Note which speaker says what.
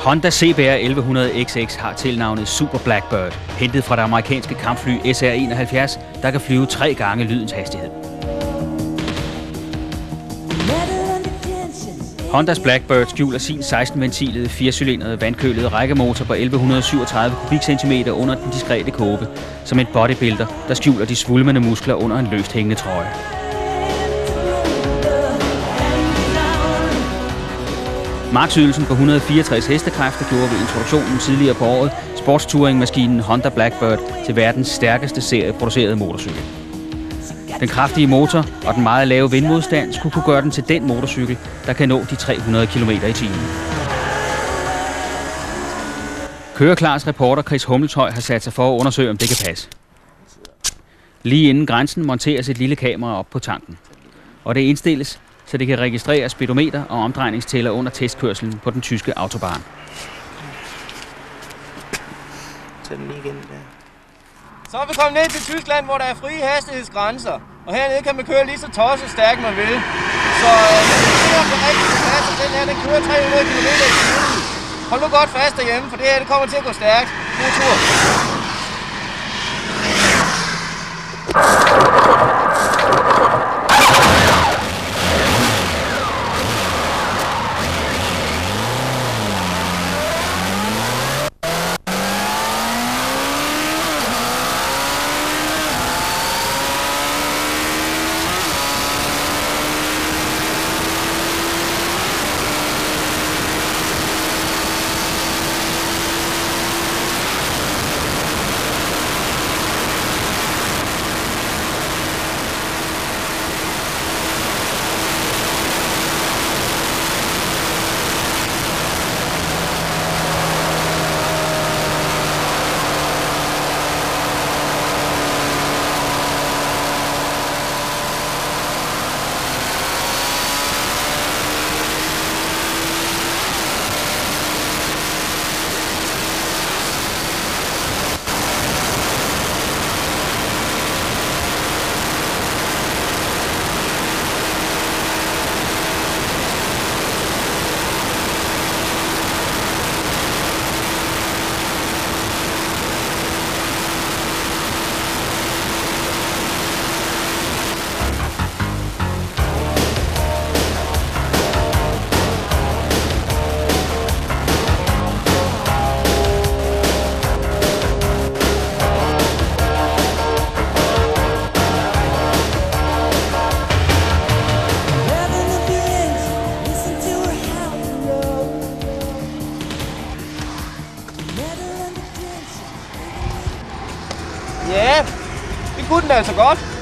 Speaker 1: Honda CBR 1100 XX har tilnavnet Super Blackbird, hentet fra det amerikanske kampfly SR-71, der kan flyve 3 gange lydens hastighed. Hondas Blackbird skjuler sin 16-ventilede, 4-cylindrede, vandkølede rækkemotor på 1137 kubikcentimeter under den diskrete kåbe, som en bodybuilder, der skjuler de svulmende muskler under en løst hængende trøje. Marksydelsen på 164 hestekræfter gjorde ved introduktionen tidligere på året sportstouringmaskinen Honda Blackbird til verdens stærkeste serieproducerede motorcykel. Den kraftige motor og den meget lave vindmodstand skulle kunne gøre den til den motorcykel, der kan nå de 300 km i timen. Køreklars reporter Chris Hummelshøj har sat sig for at undersøge, om det kan passe. Lige inden grænsen monteres et lille kamera op på tanken, og det indstilles, så det kan registrere speedometer og omdrejningstæller under testkørslen på den tyske autobahn.
Speaker 2: Så er vi kommet ned til Tyskland, hvor der er frie hastighedsgrænser. Og hernede kan man køre lige så tosset stærkt man vil. Så det rigtig fast, den her den kører 300 km i timen. Hold nu godt fast derhjemme, for det her det kommer til at gå stærkt. God tur. Ja, det kunne den altså godt.